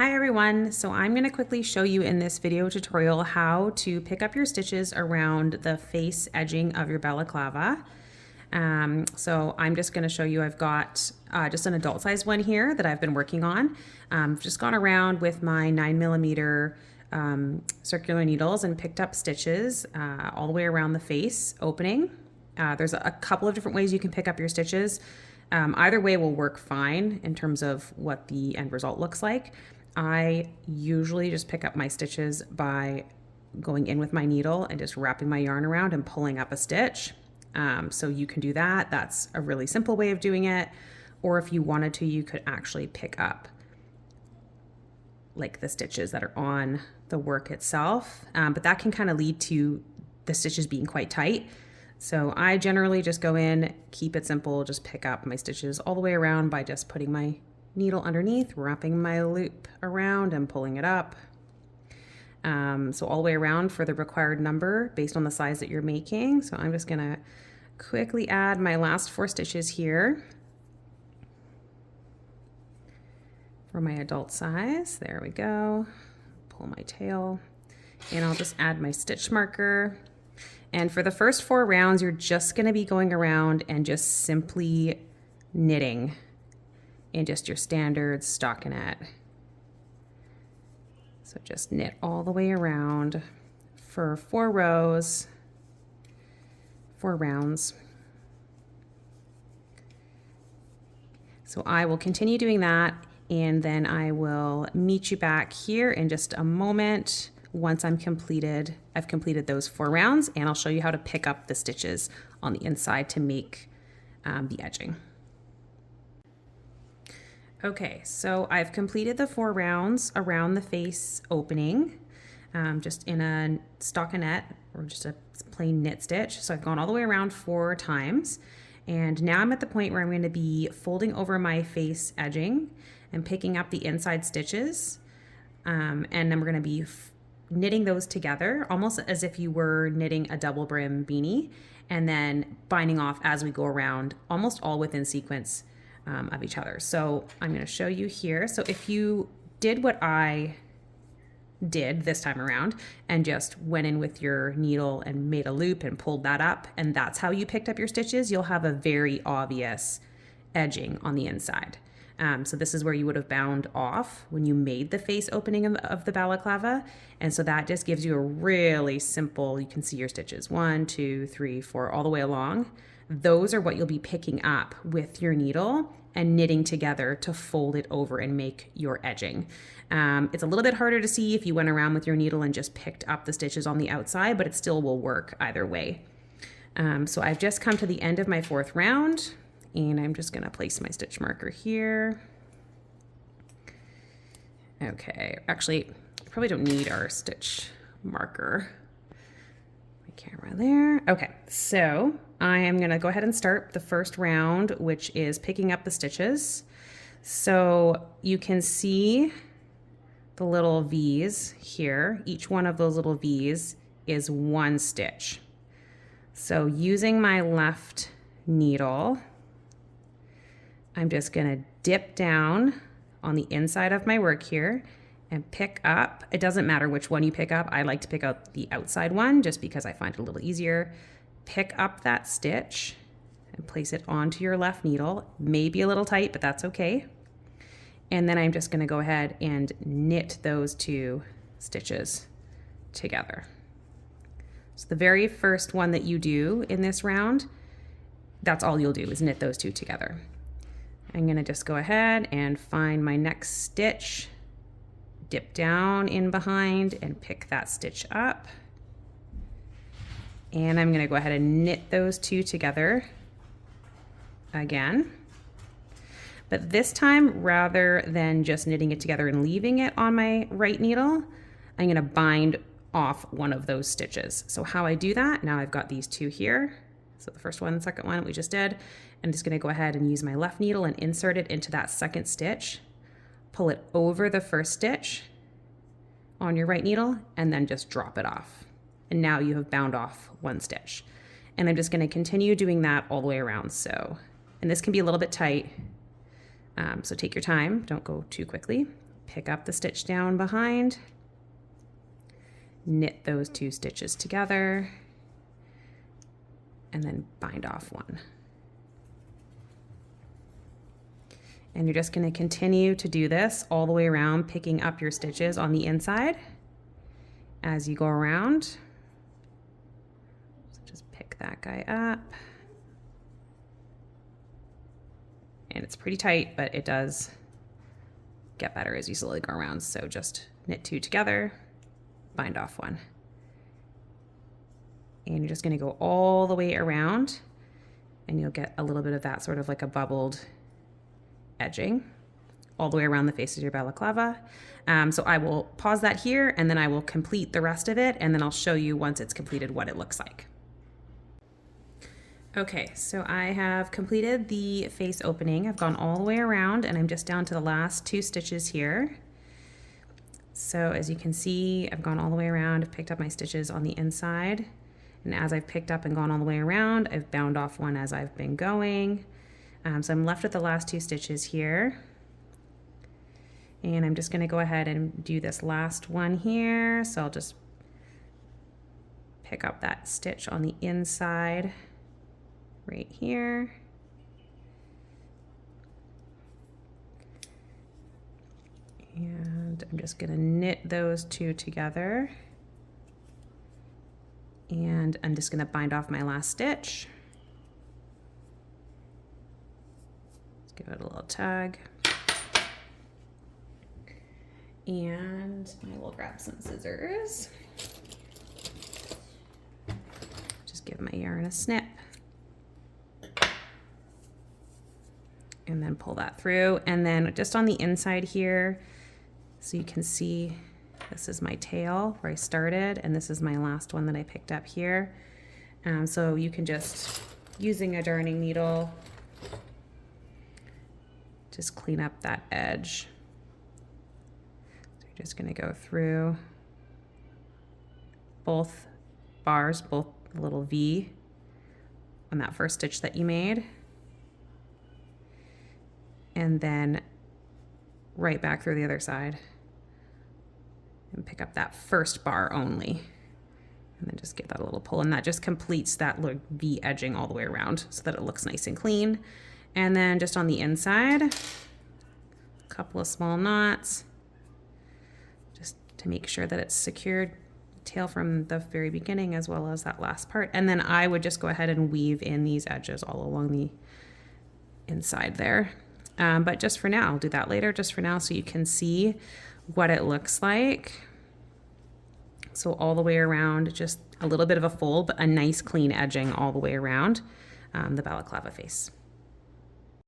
Hi everyone, so I'm going to quickly show you in this video tutorial how to pick up your stitches around the face edging of your balaclava. So I'm just going to show you, I've got just an adult size one here that I've been working on. Just gone around with my 9mm circular needles and picked up stitches all the way around the face opening. There's a couple of different ways you can pick up your stitches. Either way will work fine in terms of what the end result looks like. I usually just pick up my stitches by going in with my needle and just wrapping my yarn around and pulling up a stitch. So you can do that. That's a really simple way of doing it. Or if you wanted to, you could actually pick up like the stitches that are on the work itself. But that can kind of lead to the stitches being quite tight. So I generally just go in, keep it simple, just pick up my stitches all the way around by just putting my needle underneath, wrapping my loop around and pulling it up. So all the way around for the required number based on the size that you're making. So I'm just gonna quickly add my last 4 stitches here for my adult size. There we go. Pull my tail and I'll just add my stitch marker. And for the first 4 rounds, you're just gonna be going around and just simply knitting in just your standard stockinette. So just knit all the way around for 4 rows, 4 rounds. So I will continue doing that and then I will meet you back here in just a moment once I've completed those 4 rounds, and I'll show you how to pick up the stitches on the inside to make the edging. Okay, so I've completed the 4 rounds around the face opening, just in a stockinette or just a plain knit stitch. So I've gone all the way around 4 times, and now I'm at the point where I'm going to be folding over my face edging and picking up the inside stitches, and then we're going to be knitting those together almost as if you were knitting a double brim beanie, and then binding off as we go around, almost all within sequence of each other. So I'm going to show you here. So if you did what I did this time around and just went in with your needle and made a loop and pulled that up, and that's how you picked up your stitches, you'll have a very obvious edging on the inside. So this is where you would have bound off when you made the face opening of the balaclava. And so that just gives you a really simple, you can see your stitches 1, 2, 3, 4, all the way along. Those are what you'll be picking up with your needle and knitting together to fold it over and make your edging. It's a little bit harder to see if you went around with your needle and just picked up the stitches on the outside, but it still will work either way. So I've just come to the end of my 4th round, and I'm just gonna place my stitch marker here. Okay, actually, probably don't need our stitch marker. My camera there. Okay, so I am gonna go ahead and start the first round, which is picking up the stitches. So you can see the little V's here. Each one of those little V's is 1 stitch. So using my left needle, I'm just gonna dip down on the inside of my work here and pick up. It doesn't matter which one you pick up. I like to pick up the outside one just because I find it a little easier. Pick up that stitch and place it onto your left needle. Maybe a little tight, but that's okay. And then I'm just gonna go ahead and knit those 2 stitches together. So the very first one that you do in this round, that's all you'll do is knit those 2 together. I'm gonna just go ahead and find my next stitch, dip down in behind and pick that stitch up. And I'm gonna go ahead and knit those 2 together again. But this time, rather than just knitting it together and leaving it on my right needle, I'm gonna bind off one of those stitches. So how I do that, now I've got these 2 here. So the first one, the second one we just did. I'm just gonna go ahead and use my left needle and insert it into that second stitch, pull it over the first stitch on your right needle, and then just drop it off. And now you have bound off 1 stitch. And I'm just gonna continue doing that all the way around. So, and this can be a little bit tight, so take your time, don't go too quickly. pick up the stitch down behind, knit those 2 stitches together, and then bind off one. And you're just going to continue to do this all the way around, picking up your stitches on the inside as you go around. So just pick that guy up. And it's pretty tight, but it does get better as you slowly go around. So just knit 2 together, bind off one. And you're just going to go all the way around, and you'll get a little bit of that sort of like a bubbled edging all the way around the face of your balaclava. So I will pause that here, and then I will complete the rest of it, and then I'll show you once it's completed what it looks like. Okay, so I have completed the face opening. I've gone all the way around, and I'm just down to the last 2 stitches here. So as you can see, I've gone all the way around. I've picked up my stitches on the inside, and as I've picked up and gone all the way around, I've bound off one as I've been going. So I'm left with the last 2 stitches here, and I'm just going to go ahead and do this last one here. So I'll just pick up that stitch on the inside right here, and I'm just going to knit those 2 together, and I'm just going to bind off my last stitch. Let's give it a little tug, and I will grab some scissors, just give my yarn a snip, and then pull that through. And then just on the inside here, so you can see, this is my tail where I started, and this is my last one that I picked up here. So you can just, using a darning needle, just clean up that edge. So you're just going to go through both bars, both the little V on that first stitch that you made, and then right back through the other side and pick up that first bar only, and then just give that a little pull, and that just completes that little V edging all the way around so that it looks nice and clean. And then just on the inside, a couple of small knots just to make sure that it's secured, tail from the very beginning as well as that last part. And then I would just go ahead and weave in these edges all along the inside there. But just for now, I'll do that later, just for now, so you can see what it looks like. So all the way around, just a little bit of a fold, but a nice clean edging all the way around the balaclava face.